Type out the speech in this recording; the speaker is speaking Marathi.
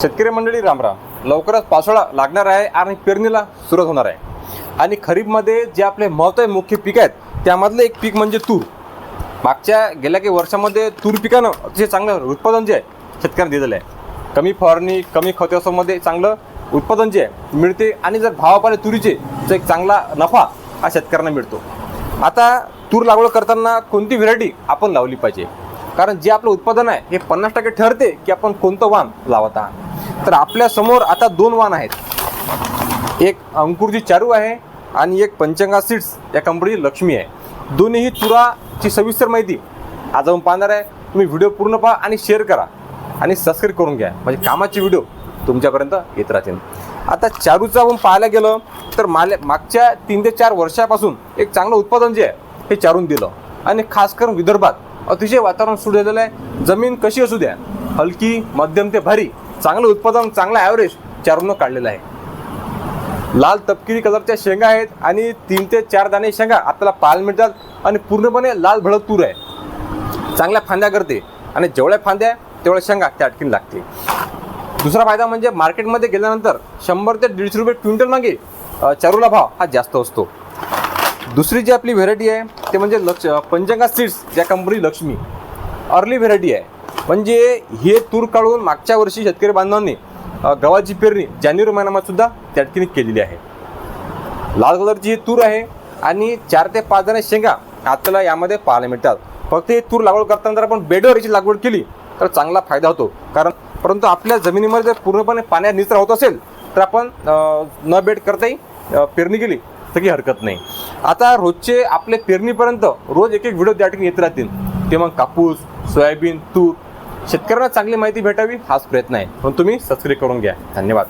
शेतकरी मंडळी रामराम. लवकरच पावसाळा लागणार आहे आणि पेरणीला सुरुवात होणार आहे. आणि खरीपमध्ये जे आपले महत्त्वाचे मुख्य पीक आहेत त्यामधलं एक पीक म्हणजे तूर. मागच्या गेल्या काही वर्षामध्ये तूर पिकानं अतिशय चांगलं उत्पादन जे आहे शेतकऱ्यांना दिलेलं आहे. कमी फवारणी कमी खतामध्ये चांगलं उत्पादन जे आहे मिळते आणि जर भावापाले तुरीचे तर एक चांगला नफा हा शेतकऱ्यांना मिळतो. आता तूर लागवड करताना कोणती व्हेरायटी आपण लावली पाहिजे, कारण जे आपलं उत्पादन आहे हे 50% ठरते की आपण कोणतं वाण लावत आहात. तर आपल्या समोर आता दोन वाण आहेत. एक अंकुरजी चारू आहे आणि एक पंचंगा सीड्स या कंपनीची लक्ष्मी आहे. दोन्हीही तुराची सविस्तर माहिती आज आपण पाहणार आहे. तुम्ही व्हिडिओ पूर्ण पहा आणि शेअर करा आणि सबस्क्राईब करून घ्या, म्हणजे कामाचे व्हिडिओ तुमच्यापर्यंत येत राहतील. आता चारूचं आपण पाहायला गेलं तर मागच्या 3 ते 4 वर्षापासून एक चांगलं उत्पादन जे आहे हे चारून दिलं. आणि खास करून विदर्भात अतिशय वातावरण सुरू झालेलं आहे. जमीन कशी असू द्या, हलकी मध्यम ते भारी, चांगलं उत्पादन चांगला ॲव्हरेज चारून काढलेलं आहे. लाल तपकिरी कलरच्या शेंगा आहेत आणि 3 ते 4 दाणे शेंगा आपल्याला पाहायला मिळतात. आणि पूर्णपणे लाल भडक तूर आहे. चांगल्या फांद्या करते आणि जेवढ्या फांद्या तेवढ्या शेंगा त्या अटकीन लागते. दुसरा फायदा म्हणजे मार्केटमध्ये गेल्यानंतर 100 ते 150 रुपये क्विंटल मागे चारूला भाव हा जास्त असतो. दुसरी जी आपली व्हेरायटी आहे ते म्हणजे पंचंगा सीड्स या कंपनी लक्ष्मी अर्ली व्हेरायटी आहे. म्हणजे हे तूर काढून मागच्या वर्षी शेतकरी बांधवांनी गव्हाची पेरणी जानेवारी महिन्यामध्ये सुद्धा त्या ठिकाणी केलेली आहे. लाल कलरची ही तूर आहे आणि 4 ते 5 दाणे शेंगा आपल्याला यामध्ये पाहायला मिळतात. फक्त हे तूर लागवड करताना जर आपण बेडवर याची लागवड केली तर चांगला फायदा होतो. परंतु आपल्या जमिनीमध्ये जर पूर्णपणे पाण्यात निचरा होत असेल तर आपण न बेड करताही पेरणी केली तर काही हरकत नाही. आता रोजचे आपले पेरणीपर्यंत रोज एक व्हिडिओ त्या ठिकाणी येत राहतील. ते मग कापूस, सोयाबीन, तूर शेतकऱ्यांना चांगली माहिती भेटावी हाच प्रयत्न आहे. पण तुम्ही सबस्क्राईब करून घ्या. धन्यवाद.